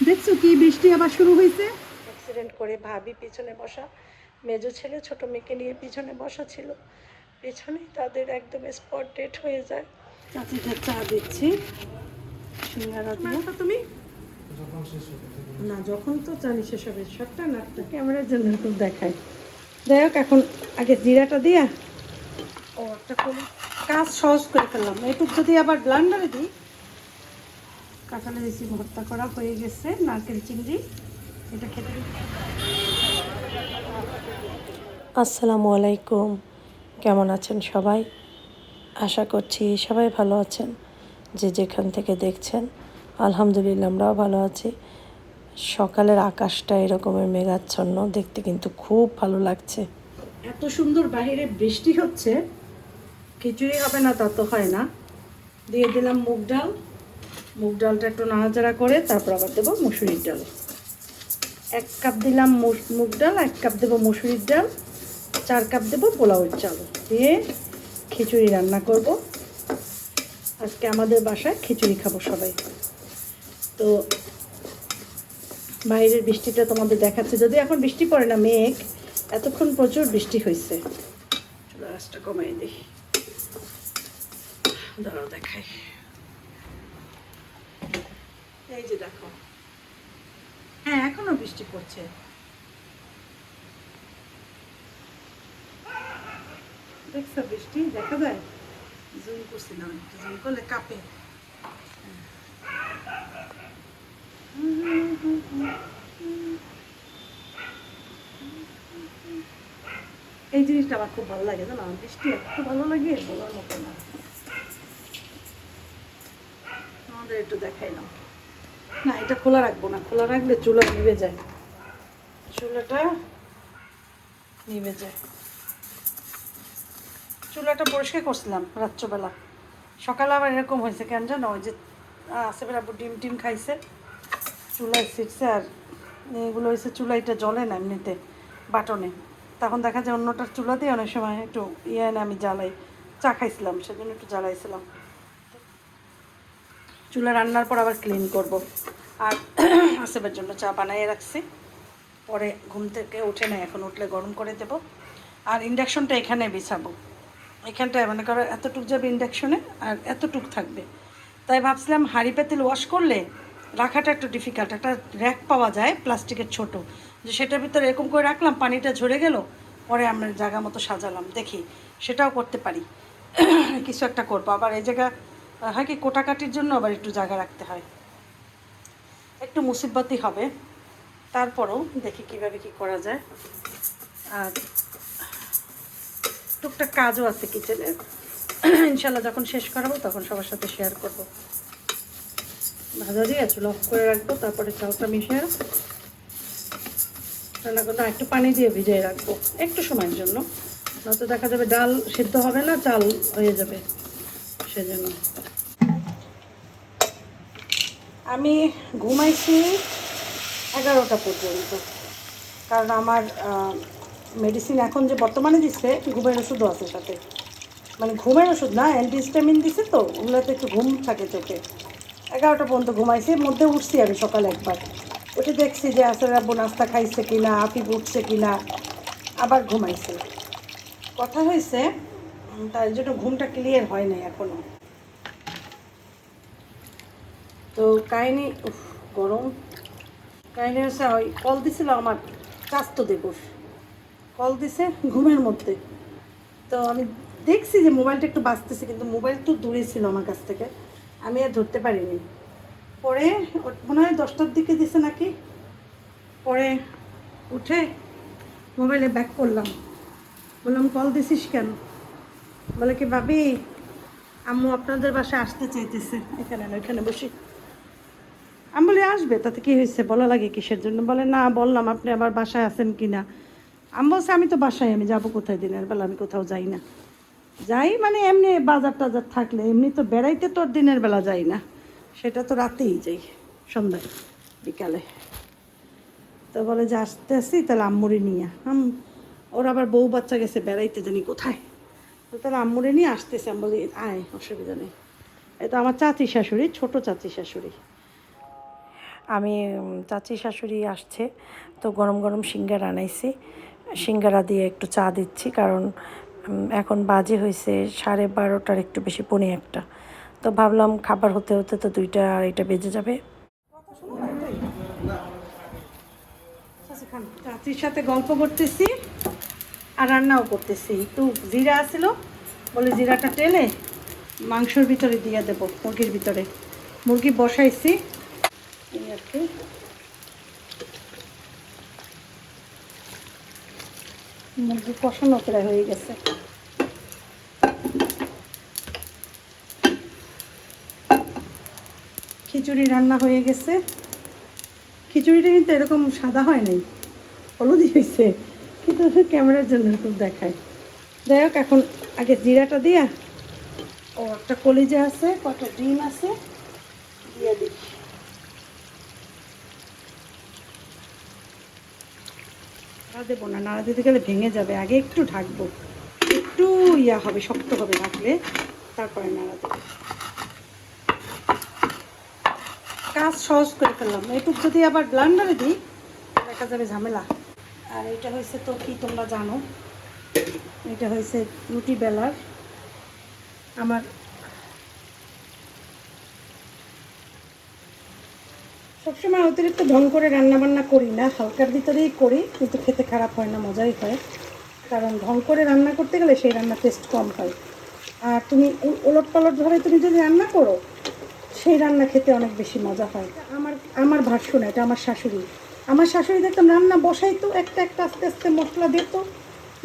দেখছো কি বৃষ্টি আবার শুরু হয়েছে। অ্যাক্সিডেন্ট করে ভাবি পিছনে বসা, মেজো ছেলে ছোট মেয়েকে নিয়ে পিছনে বসা ছিল, পেছনেই তাদের একদম স্পট ডেট হয়ে যায়। চাচিটা চা দিচ্ছি, সিঙ্গারা দিয়ে। তুমি না, যখন তো জানি শেষ হবে, সবটা নাটটা ক্যামেরার জন্য এরকম দেখায়। যাই হোক, এখন আগে জিরাটা দিয়া ও একটা করে কাজ সহজ করে ফেললাম। এটুক যদি আবার ব্লান্ডারে দিই। কাঁঠালে দিয়েছি, ভর্তা করা হয়ে গেছে, নারকেল চিংড়ি। এটা খেতে আসসালামু আলাইকুম। কেমন আছেন সবাই? আশা করছি সবাই ভালো আছেন, যে যেখান থেকে দেখছেন। আলহামদুলিল্লাহ আমরাও ভালো আছি। সকালের আকাশটা এরকমের মেঘাচ্ছন্ন, দেখতে কিন্তু খুব ভালো লাগছে। এত সুন্দর বাইরে বৃষ্টি হচ্ছে, খিচুড়ি হবে না তা তো হয় না। দিয়ে দিলাম মুগ ডাল। মুগ ডালটা একটু নাড়াচাড়া করে তারপর আবার দেবো মুসুরির ডাল। 1 কাপ দিলাম মুগ ডাল, 1 কাপ দেবো মুসুরির ডাল, 4 কাপ দেবো পোলাওয়ের চাল দিয়ে খিচুড়ি রান্না করব। আজকে আমাদের বাসায় খিচুড়ি খাবো সবাই। তো বাইরের বৃষ্টিটা তোমাদের দেখাচ্ছে, যদি এখন বৃষ্টি পড়ে না, মেঘ। এতক্ষণ প্রচুর বৃষ্টি হয়েছে। চলো আঁচটা কমাই দিই, দাঁড়াও দেখাই। এই যে দেখো, হ্যাঁ এখনো বৃষ্টি পড়ছে। দেখছো বৃষ্টি দেখা যায়? জুম করছিলাম, একটু জুম করলে কাঁপে। এই জিনিসটা আমার খুব ভালো লাগে, জানো, বৃষ্টি এত ভালো লাগে, বলার মতো না। আমাদের একটু দেখাই না, না এটা খোলা রাখবো না, খোলা রাখলে চুলা নিভে যায়, চুলাটা নিভে যায়। চুলাটা পরিষ্কার করছিলাম রাত্রবেলা, সকালে আবার এরকম হয়েছে কেন জানো, ওই যে আসেফের আব্বু ডিম টিম খাইছে, চুলায় ছিটছে, আর এগুলো হয়েছে চুলাইটা জ্বলে না এমনিতে বাটনে। তখন দেখা যায় অন্যটার চুলা দিয়ে অনেক সময় একটু এনে আমি জ্বালাই, চা খাইছিলাম সেজন্য একটু জ্বালাইছিলাম। চুলা রান্নার পর আবার ক্লিন করব। আর আসেফের জন্য চা বানিয়ে রাখছি, পরে ঘুম থেকে উঠে নেয়, এখন উঠলে গরম করে দেব। আর ইন্ডাকশনটা এখানে বিছাবো, এখানটায় মনে করো এতটুক যাবে ইন্ডাকশনে আর এতটুক থাকবে। তাই ভাবছিলাম হাঁড়ি পাতিল ওয়াশ করলে রাখাটা একটু ডিফিকাল্ট, একটা র্যাক পাওয়া যায় প্লাস্টিকের ছোট, যে সেটার ভিতরে এরকম করে রাখলাম, পানিটা ঝরে গেল, পরে আমরা জায়গা মতো সাজালাম। দেখি সেটাও করতে পারি, কিছু একটা করবো। আবার এই জায়গা হয় কি কোটাকাটির জন্য আবার একটু জায়গা রাখতে হয়, একটু মুসিবতই হবে, তারপরেও দেখি কিভাবে কি করা যায়। আর টুকটাক কাজও আছে কিচেনের, ইনশাল্লাহ যখন শেষ করাবো তখন সবার সাথে শেয়ার করবো। ভাজা দিয়ে চুলা অফ করে রাখবো, তারপরে চালটা মিশিয়ে রান্না করবো। একটু পানি দিয়ে ভিজিয়ে রাখবো একটু সময়ের জন্য, নয়তো দেখা যাবে ডাল সিদ্ধ হবে না, চাল হয়ে যাবে, সেজন্য। আমি ঘুমাইছি 11টা পর্যন্ত, কারণ আমার মেডিসিন এখন যে বর্তমানে দিচ্ছে, ঘুমের ওষুধও আছে সাথে, মানে ঘুমের ওষুধ না, অ্যান্টিহিস্টামিন দিছে, তো ওগুলোতে একটু ঘুম থাকে চোখে। 11টা পর্যন্ত ঘুমাইছি, মধ্যে উঠছি আমি সকালে একবার, উঠে দেখছি যে আসলে আব্বু নাস্তা খাইছে কিনা, আফিফ উঠছে কিনা, আবার ঘুমাইছে। কথা হয়েছে, তার জন্য ঘুমটা ক্লিয়ার হয় নাই এখনো। তো কাহিনি, গরম কাহিনি হচ্ছে, ওই কল দিছিল আমার চাস্তো দেবর, কল দিছে ঘুমের মধ্যে। তো আমি দেখছি যে মোবাইলটা একটু বাজতেছে, কিন্তু মোবাইল তো দূরে ছিল আমার কাছ থেকে, আমি আর ধরতে পারিনি। পরে মনে হয় 10টার দিকে দিছে নাকি, পরে উঠে মোবাইলে ব্যাক করলাম, বললাম কল দিছিস কেন? বলে কি ভাবি, আম্মু আপনাদের বাসায় আসতে চাইতেছে, এখানে না ওইখানে বসি। আমি বলি আসবে, তাতে কি হয়েছে, বলা লাগে কিসের জন্য? বলে না, বললাম আপনি আবার বাসায় আছেন কি না। আমি বলছি আমি তো বাসায়, আমি যাবো কোথায় দিনের বেলা, আমি কোথাও যাই না। যাই মানে এমনি বাজার টাজার থাকলে, এমনি তো বেড়াইতে তো আর দিনের বেলা যাই না, সেটা তো রাতেই যাই, সন্ধ্যায় বিকালে। তো বলে যে আসতে আসি, তাহলে আম্মুরে নিয়ে, ওর আবার বউ বাচ্চা গেছে বেড়াইতে জানি কোথায়, তো তাহলে আম্মুরে নিয়ে আসতেছে। আমি বলি আয়, অসুবিধা নেই। এটা আমার চাচি শাশুড়ি, ছোট চাচি শাশুড়ি। আমি চাচি শাশুড়ি আসছে, তো গরম গরম সিঙ্গারা আনাইছি। সিঙ্গারা দিয়ে একটু চা দিচ্ছি, কারণ এখন বাজে হয়েছে 12:30 একটু বেশি, 1:45। তো ভাবলাম খাবার হতে হতে তো 2টা 2:30 বেজে যাবে। চাচির সাথে গল্প করতেছি আর রান্নাও করতেছি। একটু জিরা আছিল, বলে জিরাটা টেলে মাংসর ভিতরে দিয়ে দেবো, মুরগির ভিতরে। মুরগি বসাইছি এই আর কি। মুরগি কষানো প্রায় হয়ে গেছে। খিচুড়ি রান্না হয়ে গেছে। খিচুড়িটা কিন্তু এরকম সাদা হয় নাই, হলুদই হয়েছে, কিন্তু ক্যামেরার জন্য এরকম দেখায়। যাই হোক, এখন আগে জিরাটা দিয়া, ও একটা কলিজা আছে, কটা ডিম আছে, দিয়ে দিই। নাড়া দেবো না, নাড়া দিতে গেলে ভেঙে যাবে। আগে একটু ঢাকবো, একটু ইয়া হবে, শক্ত হবে ঢাকলে, তারপরে নাড়া দেবো। কাজ সহজ করে ফেললাম। এটুক যদি আবার ব্লান্ডারে দিই দেখা যাবে ঝামেলা। আর এটা হয়েছে তো কি তোমরা জানো, এটা হয়েছে রুটি বেলার। আমার সবসময় অতিরিক্ত ঢং করে রান্না বান্না করি না, হালকার ভিতরেই করি, কিন্তু খেতে খারাপ হয় না, মজাই হয়। কারণ ঢং করে রান্না করতে গেলে সেই রান্নার টেস্ট কম হয়। আর তুমি ওলট পালটভাবে তুমি যদি রান্না করো, সেই রান্না খেতে অনেক বেশি মজা হয়। আমার আমার ভাষ্য না, এটা আমার শাশুড়ি। আমার শাশুড়ি দেখতাম রান্না বসাইতো, একটা একটা আস্তে আস্তে মশলা দিত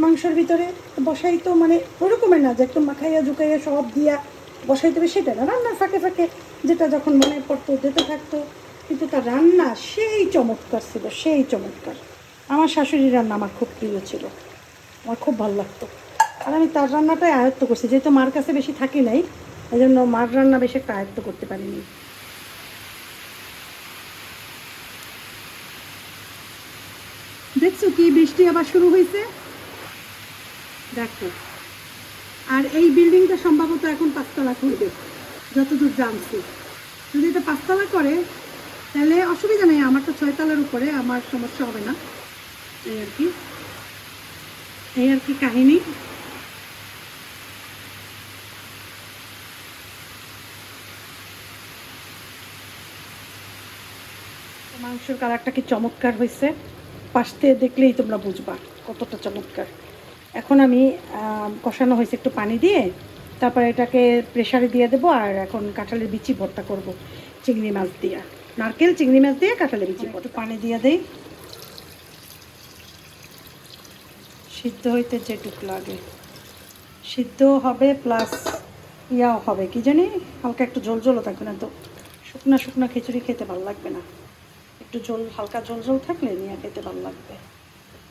মাংসের ভিতরে, বসাইতো, মানে ওরকমের না যে একদম মাখাইয়া ঝুঁকাইয়া সব দিয়া বসাইতে হবে, সেটা না। রান্নার ফাঁকে ফাঁকে যেটা যখন মনে পড়তো দিতে থাকতো। কিন্তু তার রান্না সেই চমৎকার ছিল, সেই চমৎকার। আমার শাশুড়ির রান্না আমার খুব প্রিয় ছিল, আমার খুব ভালো লাগতো। আর আমি তার রান্নাটাই আয়ত্ত করছি, যেহেতু মার কাছে বেশি থাকি নাই, এই জন্য মার রান্না বেশি একটা আয়ত্ত করতে পারিনি। দেখছো কি বৃষ্টি আবার শুরু হয়েছে, দেখো। আর এই বিল্ডিংটা সম্ভবত এখন 5 তলা করবে, যতদূর জানছি। যদি এটা 5 তলা করে তাহলে অসুবিধা নেই, আমার তো 6 তলার উপরে, আমার সমস্যা হবে না। এই আর কি, এই আর কি কাহিনী। মাংসের কালারটা কি চমৎকার হয়েছে, পাশ থেকে দেখলেই তোমরা বুঝবা কতটা চমৎকার। এখন আমি কষানো হয়েছে, একটু পানি দিয়ে তারপরে এটাকে প্রেসারে দিয়ে দেবো। আর এখন কাঁঠালের বিচি ভর্তা করব চিংড়ি মাছ দিয়ে, নারকেল চিংড়ি মাছ দিয়ে কাঁঠালের বিচি ভর্তা। পানি দিয়ে দেই, সিদ্ধ হইতে যেটুক লাগে সিদ্ধ হবে, প্লাস ইয়াও হবে, কি জানি হালকা একটু ঝোল ঝোলও থাকবে না তো। শুকনা শুকনা খিচুড়ি খেতে ভালো লাগবে না, একটু ঝোল, হালকা ঝোল ঝোল থাকলে নিয়ে খেতে ভালো লাগবে,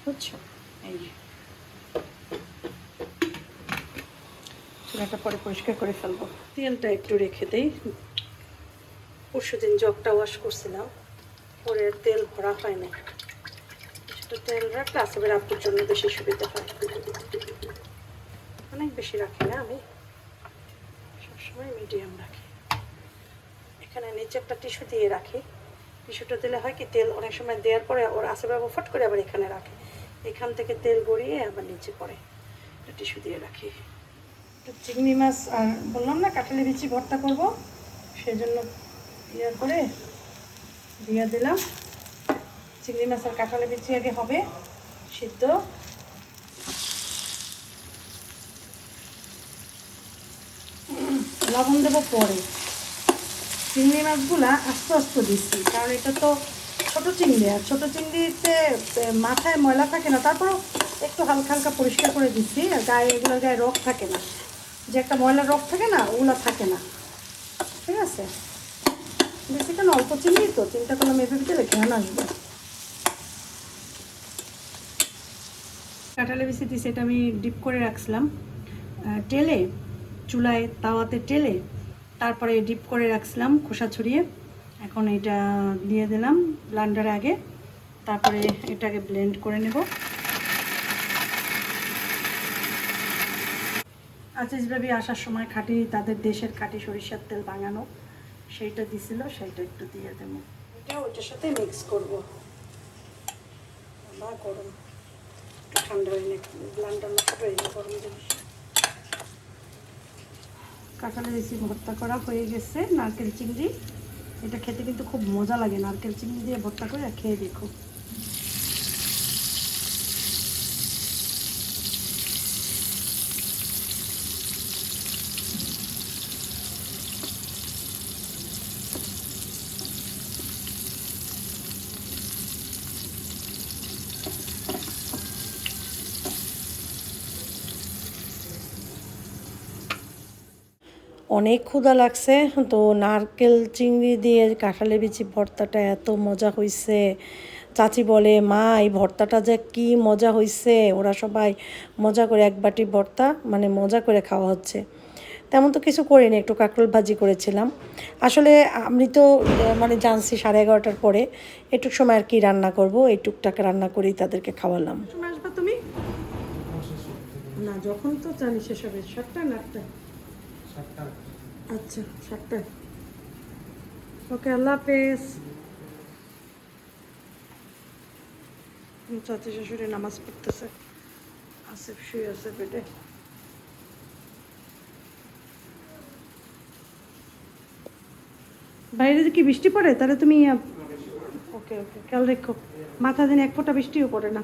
বুঝছো। এই চুলাটা পরে পরিষ্কার করে ফেলবো। তেলটা একটু রেখে দেই, পরশুদিন জগটা ওয়াশ করছিলাম, পরে তেল ভরা হয় না, একটু তেল রাখলে আসবের আপুর জন্য বেশি সুবিধা হয়। অনেক বেশি রাখি না, আমি সবসময় মিডিয়াম রাখি। এখানে নিচে একটা টিস্যু দিয়ে রাখি, টিস্যুটা দিলে হয় কি তেল অনেক সময় দেওয়ার পরে ওর আসবে বাবু ফট করে আবার এখানে রাখে, এখান থেকে তেল গড়িয়ে আবার নিচে পড়ে, একটা টিস্যু দিয়ে রাখি। চিংড়ি মাছ আর বললাম না কাঁঠালি বিচি ভর্তা করবো, সেই জন্য ইয়ে করে দিয়ে দিলাম। চিংড়ি মাছ আর কাঁঠালি বিচি আগে হবে সিদ্ধ, লবণ দেবো পরে। চিংড়ি মাছগুলা আস্তে আস্তে দিচ্ছি, কারণ এটা তো ছোটো চিংড়ি, আর ছোটো চিংড়িতে মাথায় ময়লা থাকে না, তারপরেও একটু হালকা হালকা পরিষ্কার করে দিচ্ছি। আর গায়ে এগুলোর গায়ে রক থাকে না, যে একটা ময়লার রক থাকে না, ওগুলো থাকে না, ঠিক আছে। বেশি কেন, অল্প চিংড়ি তো, চিন্তা করলাম এভাবে দিলে ঘ্রাণ আসবে। কাঁঠালে বেশি দিয়েছি, এটা আমি ডিপ করে রাখছিলাম টেলে, চুলায় তাওয়াতে টেলে, তারপরে ডিপ করে রাখছিলাম খোসা ছড়িয়ে। এখন এটা দিয়ে দিলাম ব্লেন্ডারে আগে, তারপরে এটাকে ব্লেন্ড করে নেব। আজিজ বেবি আসার সময় খাঁটি, তাদের দেশের খাঁটি সরিষার তেল বানানো, সেইটা দিছিল, সেইটা একটু দিয়ে দেবো। এটা ওইটার সাথে মিক্স করবো। বা গরম, একটু ঠান্ডা হয়ে নে, ব্লান্ডার নষ্ট হয়ে যায় গরম জিনিস। কাঁঠালের বেশি ভর্তা করা হয়ে গেছে, নারকেল চিংড়ি। এটা খেতে কিন্তু খুব মজা লাগে, নারকেল চিংড়ি দিয়ে ভর্তা করে খেয়ে দেখো। অনেক ক্ষুধা লাগছে, তো নারকেল চিংড়ি দিয়ে কাঁঠালের বিচি ভর্তাটা এত মজা হয়েছে। চাচি বলে, মা এই ভর্তাটা যে কি মজা হয়েছে, ওরা সবাই মজা করে এক বাটি ভর্তা মানে মজা করে খাওয়া হচ্ছে। তেমন তো কিছু করিনি, একটু কাঁকরোল ভাজি করেছিলাম। আসলে আমি তো মানে জানছি 11:30টার পরে একটু সময় আর কি রান্না করব, এই টুকটাক রান্না করেই তাদেরকে খাওয়ালাম। সময় আসবা তুমি? না, যখন তো জানি শেষ হবে 7টা না 8টা? 7টা। আচ্ছা 7টায়। ওকে, আল্লাহ হাফেজ। চাচি শাশুড়ি নামাজ পড়তেছে, আসিফ শুয়ে আছে বেডে। বাইরে যে কি বৃষ্টি পড়ে, তাহলে তুমি ওকে ওকে খেয়াল রেখো, মাথা দিন এক ফোঁটা বৃষ্টিও পড়ে না।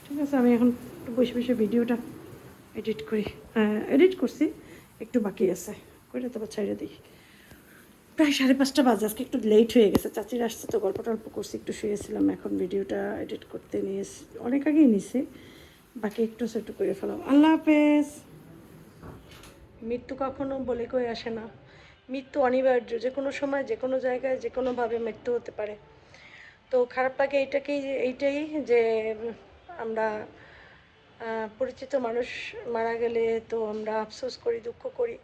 ঠিক আছে, আমি এখন একটু বসে বসে ভিডিওটা এডিট করি। এডিট করছি, একটু বাকি আছে, করে তারপর ছাইড়ে দিই। প্রায় 5:30 বাজে, আজকে একটু লেট হয়ে গেছে, চাচির আসছে তো গল্প টল্প করছি, একটু শুয়েছিলাম। এখন ভিডিওটা এডিট করতে নিয়ে অনেক আগেই নিছি, বাকি একটু সেটু করে ফেলাম। আল্লাহ হাফেজ। মৃত্যু কখনো বলে কই আসে না, মৃত্যু অনিবার্য, যে কোনো সময় যে কোনো জায়গায় যে কোনোভাবে মৃত্যু হতে পারে। তো খারাপ লাগে এইটাই যে আমরা পরিচিত মানুষ মারা গেলে তো আমরা আফসোস করি, দুঃখ করি,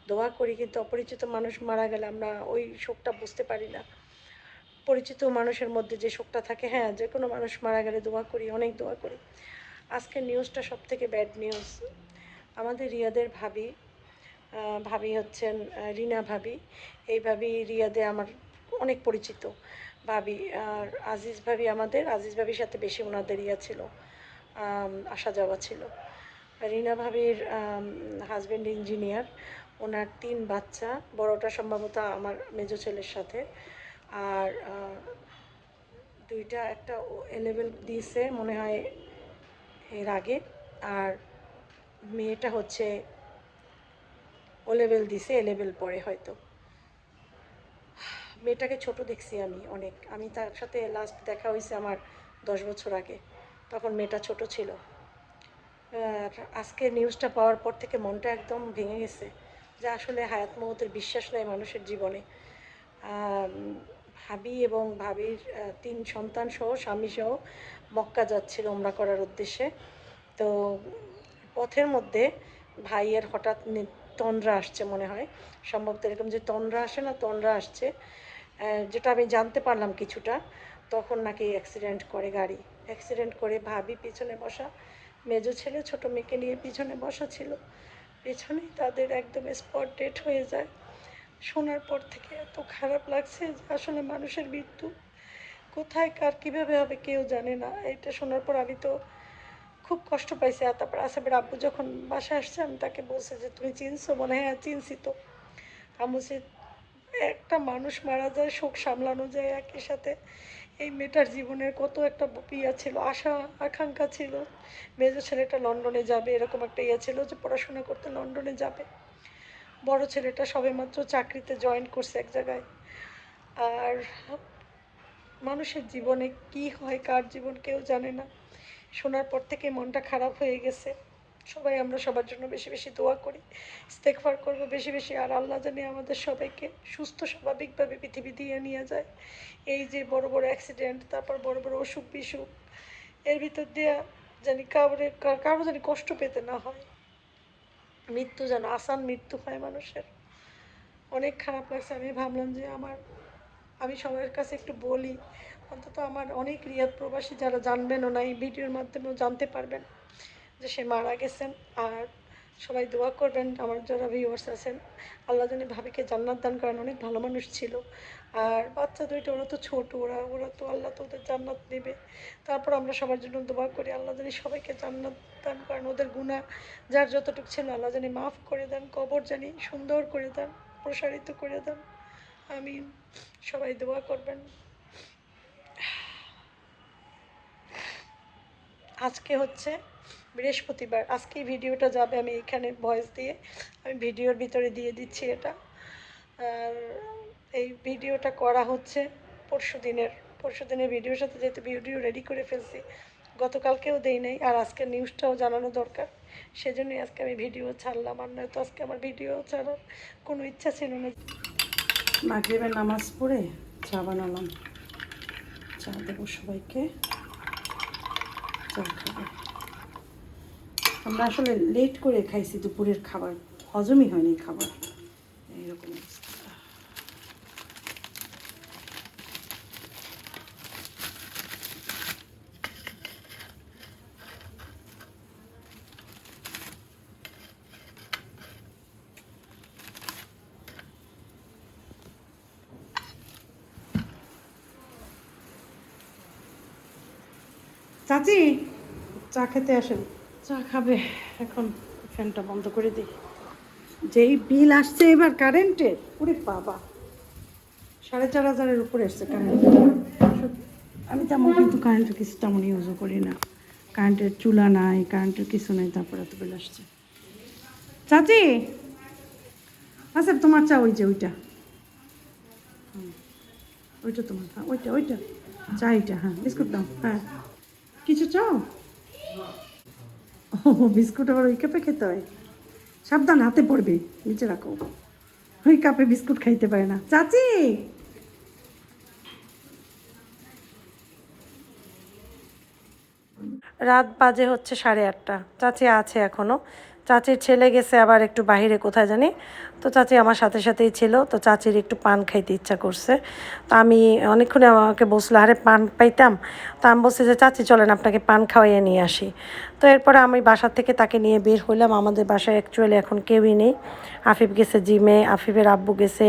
দোয়া করি, কিন্তু অপরিচিত মানুষ মারা গেলে আমরা ওই শোকটা বুঝতে পারি না। পরিচিত মানুষের মধ্যে যে শোকটা থাকে, হ্যাঁ, যে কোনো মানুষ মারা গেলে দোয়া করি, অনেক দোয়া করি। আজকের নিউজটা সব থেকে ব্যাড নিউজ। আমাদের রিয়াদের ভাবি হচ্ছেন রিনা ভাবি। এই ভাবি রিয়াদে আমার অনেক পরিচিত ভাবি। আর আজিজ ভাবির সাথে বেশি ওনাদের ছিল, আসা যাওয়া ছিল। রিনা ভাবির হাজব্যান্ড ইঞ্জিনিয়ার, ওনার 3 বাচ্চা, বড়টা সম্ভবত আমার মেজো ছেলের সাথে, আর 2টা, একটা A-level দিয়েছে মনে হয় এর আগে, আর মেয়েটা হচ্ছে O-level দিছে, A-level পরে হয়তো। মেয়েটাকে ছোট দেখছি আমি অনেক, আমি তার সাথে লাস্ট দেখা হয়েছে আমার 10 বছর আগে, তখন মেয়েটা ছোট ছিল। আর আজকে নিউজটা পাওয়ার পর থেকে মনটা একদম ভেঙে গেছে, যে আসলে হায়াত মওতের বিশ্বাস নেই মানুষের জীবনে। ভাবি এবং ভাবির 3 সন্তান সহ স্বামী সহ মক্কা যাচ্ছিল ওমরা করার উদ্দেশ্যে। তো পথের মধ্যে ভাইয়ের হঠাৎ তন্দ্রা আসছে মনে হয়, সম্ভবত এরকম যে তন্দ্রা আসে না, তন্দ্রা আসছে, যেটা আমি জানতে পারলাম কিছুটা। তখন নাকি অ্যাক্সিডেন্ট করে গাড়ি, অ্যাক্সিডেন্ট করে ভাবি পিছনে বসা, মেজো ছেলে ছোটো মেয়েকে নিয়ে পিছনে বসা ছিল, পেছনেই তাদের একদম স্পট ডেড হয়ে যায়। শোনার পর থেকে এত খারাপ লাগছে যে আসলে মানুষের মৃত্যু কোথায় কার কীভাবে হবে কেউ জানে না। এটা শোনার পর আমি তো খুব কষ্ট পাইছি। আর তারপর আসিফের আব্বু যখন বাসায় আসছে, আমি তাকে বলছে যে তুমি চিনছো? মনে হয়, হ্যাঁ চিনছি তো। আমি বলছি, একটা মানুষ মারা যায়, শোক সামলানো যায়, একই সাথে এই মেয়েটার জীবনের কত একটা ইয়া ছিল, আশা আকাঙ্ক্ষা ছিল, মেজো ছেলেটা লন্ডনে যাবে, এরকম একটা ইয়ে ছিল যে পড়াশোনা করতে লন্ডনে যাবে। বড় ছেলেটা সবেমাত্র চাকরিতে জয়েন করছে এক জায়গায়। আর মানুষের জীবনে কি হয়, কার জীবন কেউ জানে না। শোনার পর থেকে মনটা খারাপ হয়ে গেছে। সবাই আমরা সবার জন্য বেশি বেশি দোয়া করি, ইস্তেগফার করবো বেশি বেশি। আর আল্লাহ জানি আমাদের সবাইকে সুস্থ স্বাভাবিকভাবে পৃথিবী দিয়ে নিয়ে যায়। এই যে বড় বড় অ্যাক্সিডেন্ট, তারপর বড় বড় অসুখ বিসুখ, এর ভিতর দিয়ে জানি কারো জানি কষ্ট পেতে না হয়, মৃত্যু যেন আসান মৃত্যু হয় মানুষের। অনেক খারাপ লাগছে। আমি ভাবলাম যে আমি সবার কাছে একটু বলি, অন্তত আমার অনেক রিয়াদ প্রবাসী যারা জানবেনও না, এই ভিডিওর মাধ্যমেও জানতে পারবেন যে সে মারা গেছেন। আর সবাই দোয়া করবেন। আমার যারা ভিউয়ার্স আছেন, আল্লাহ জানি ভাবিকে জান্নাত দান করেন, অনেক ভালো মানুষ ছিল। আর বাচ্চা দুইটা ওরা তো ছোট, ওরা তো আল্লাহ তো ওদের জান্নাত দেবে। তারপর আমরা সবার জন্য দোয়া করি, আল্লাহ জানি সবাইকে জান্নাত দান করেন, ওদের গুনাহ যার যতটুকু ছিল আল্লাহ জানি মাফ করে দেন, কবর জানি সুন্দর করে দেন, প্রসারিত করে দেন। আমিন। সবাই দোয়া করবেন। আজকে হচ্ছে বৃহস্পতিবার, আজকেই ভিডিওটা যাবে, আমি এখানে ভয়েস দিয়ে আমি ভিডিওর ভিতরে দিয়ে দিচ্ছি এটা। আর এই ভিডিওটা করা হচ্ছে পরশুদিনের ভিডিওর সাথে, যেহেতু ভিডিও রেডি করে ফেলছি, গতকালকেও দেই নাই, আর আজকে নিউজটাও জানানো দরকার, সেজন্যই আজকে আমি ভিডিও ছাড়লাম। আর নয়তো আজকে আমার ভিডিও ছাড়ার কোনো ইচ্ছা ছিল না। মাগরিবের নামাজ পড়ে চা বানালাম, চা দেবো সবাইকে, চা খাবো। আমরা আসলে লেট করে খাইছি দুপুরের খাবার, হজমই হয়নি খাবার, এইরকম অবস্থা। চাচি, চা খেতে আসেন, চা খাবে এখন। ফ্যানটা বন্ধ করে দিই। যেই বিল আসছে এবার কারেন্টের, ওরে বাবা, 4,500-এর উপরে এসছে কারেন্ট। আমি তেমন কিন্তু কারেন্টের কিছু তেমন ইউজও করি না, কারেন্টের চুলা নাই, কারেন্টের কিছু নাই, তারপরে এত বিল আসছে। চাচি, আচ্ছা তোমার চা, ওই যে ওইটা, ওইটা তোমার, হ্যাঁ ওইটা ওইটা চা, এইটা, হ্যাঁ বিস্কুট দাও, হ্যাঁ কিছু চাও? ও বিস্কুট আবার ওই কাপে খেতে হয়, সাবধান হাতে পড়বে, নিচে রাখো। ওই কাপে বিস্কুট খাইতে পারে না চাচি। রাত বাজে হচ্ছে 8:30। চাচি আছে এখনও, চাচির ছেলে গেছে আবার একটু বাইরে কোথায় জানি, তো চাচি আমার সাথে সাথেই ছিল। তো চাচির একটু পান খাইতে ইচ্ছা করছে, তো আমি অনেকক্ষণে আমাকে বসলো, আরে পান পাইতাম, তো আমি বলছি যে চাচি চলেন আপনাকে পান খাওয়াইয়ে নিয়ে আসি। তো এরপরে আমি বাসা থেকে তাকে নিয়ে বের হইলাম। আমাদের বাসায় অ্যাকচুয়ালি এখন কেউই নেই, আফিফ গেছে জিমে, আফিফের আব্বু গেছে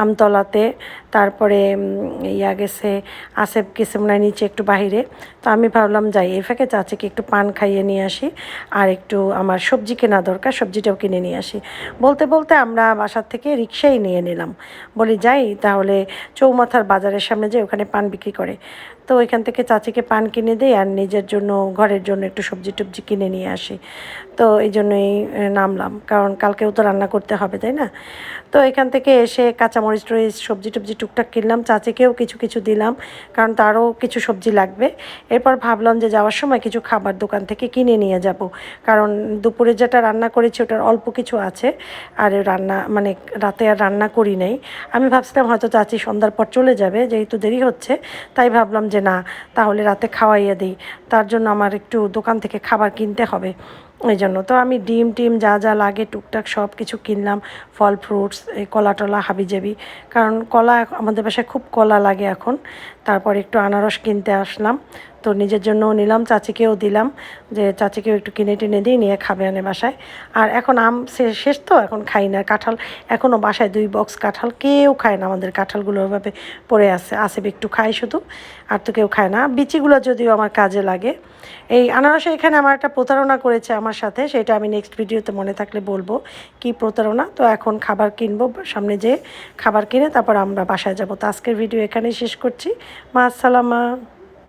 আমতলাতে, তারপরে ইয়া গেছে, আসেফ গেছে মনে হয় নিচে একটু বাহিরে। তো আমি ভাবলাম যাই এই ফাঁকে চাচিকে একটু পান খাইয়ে নিয়ে আসি, আর একটু আমার সবজি কেনা দরকার, সবজিটাও কিনে নিয়ে আসি। বলতে বলতে আমরা বাসার থেকে রিক্সাই নিয়ে নিলাম, বলি যাই তাহলে চৌমাথার বাজারের সামনে যে ওখানে পান বিক্রি করে, তো ওইখান থেকে চাচিকে পান কিনে দিই আর নিজের জন্য ঘরের জন্য একটু সবজি টবজি কিনে নিয়ে আসি। তো এই জন্যই নামলাম, কারণ কালকেও তো রান্না করতে হবে তাই না। তো এখান থেকে এসে কাঁচামরিচ টরিচ সবজি টবজি টুকটাক কিনলাম, চাচিকেও কিছু কিছু দিলাম, কারণ তারও কিছু সবজি লাগবে। এরপর ভাবলাম যে যাওয়ার সময় কিছু খাবার দোকান থেকে কিনে নিয়ে যাব, কারণ দুপুরে যেটা রান্না করেছি ওটার অল্প কিছু আছে, আর রান্না মানে রাতে আর রান্না করি নাই। আমি ভাবছিলাম হয়তো চাচি সন্ধ্যার পর চলে যাবে, যেহেতু দেরি হচ্ছে, তাই ভাবলাম যে না তাহলে রাতে খাওয়াইয়ে দিই, তার জন্য আমার একটু দোকান থেকে খাবার কিনতে হবে। ওই জন্য তো আমি ডিম টিম যা যা লাগে টুকটাক সব কিছু কিনলাম, ফল ফ্রুটস, এই কলা টলা হাবিজাবি, কারণ কলা আমাদের বাসায় খুব কলা লাগে এখন। তারপর একটু আনারস কিনতে আসলাম, তো নিজের জন্যও নিলাম, চাচিকেও দিলাম, যে চাচিকেও একটু কিনে টিনে দিই, নিয়ে খাবে আনে বাসায়। আর এখন আম শেষ তো এখন খাই না, কাঁঠাল এখনও বাসায় 2 বক্স কাঁঠাল, কেউ খায় না, আমাদের কাঁঠালগুলো ওইভাবে পড়ে আছে, আসে একটু খাই শুধু, আর তো কেউ খায় না। বিচিগুলো যদিও আমার কাজে লাগে। এই আনারসে এখানে আমার একটা প্রতারণা করেছে আমার সাথে, সেটা আমি নেক্সট ভিডিওতে মনে থাকলে বলবো কি প্রতারণা। তো এখন খাবার কিনবো, সামনে যেয়ে খাবার কিনে তারপর আমরা বাসায় যাব। তো আজকের ভিডিও এখানেই শেষ করছি, মা আসসালামা।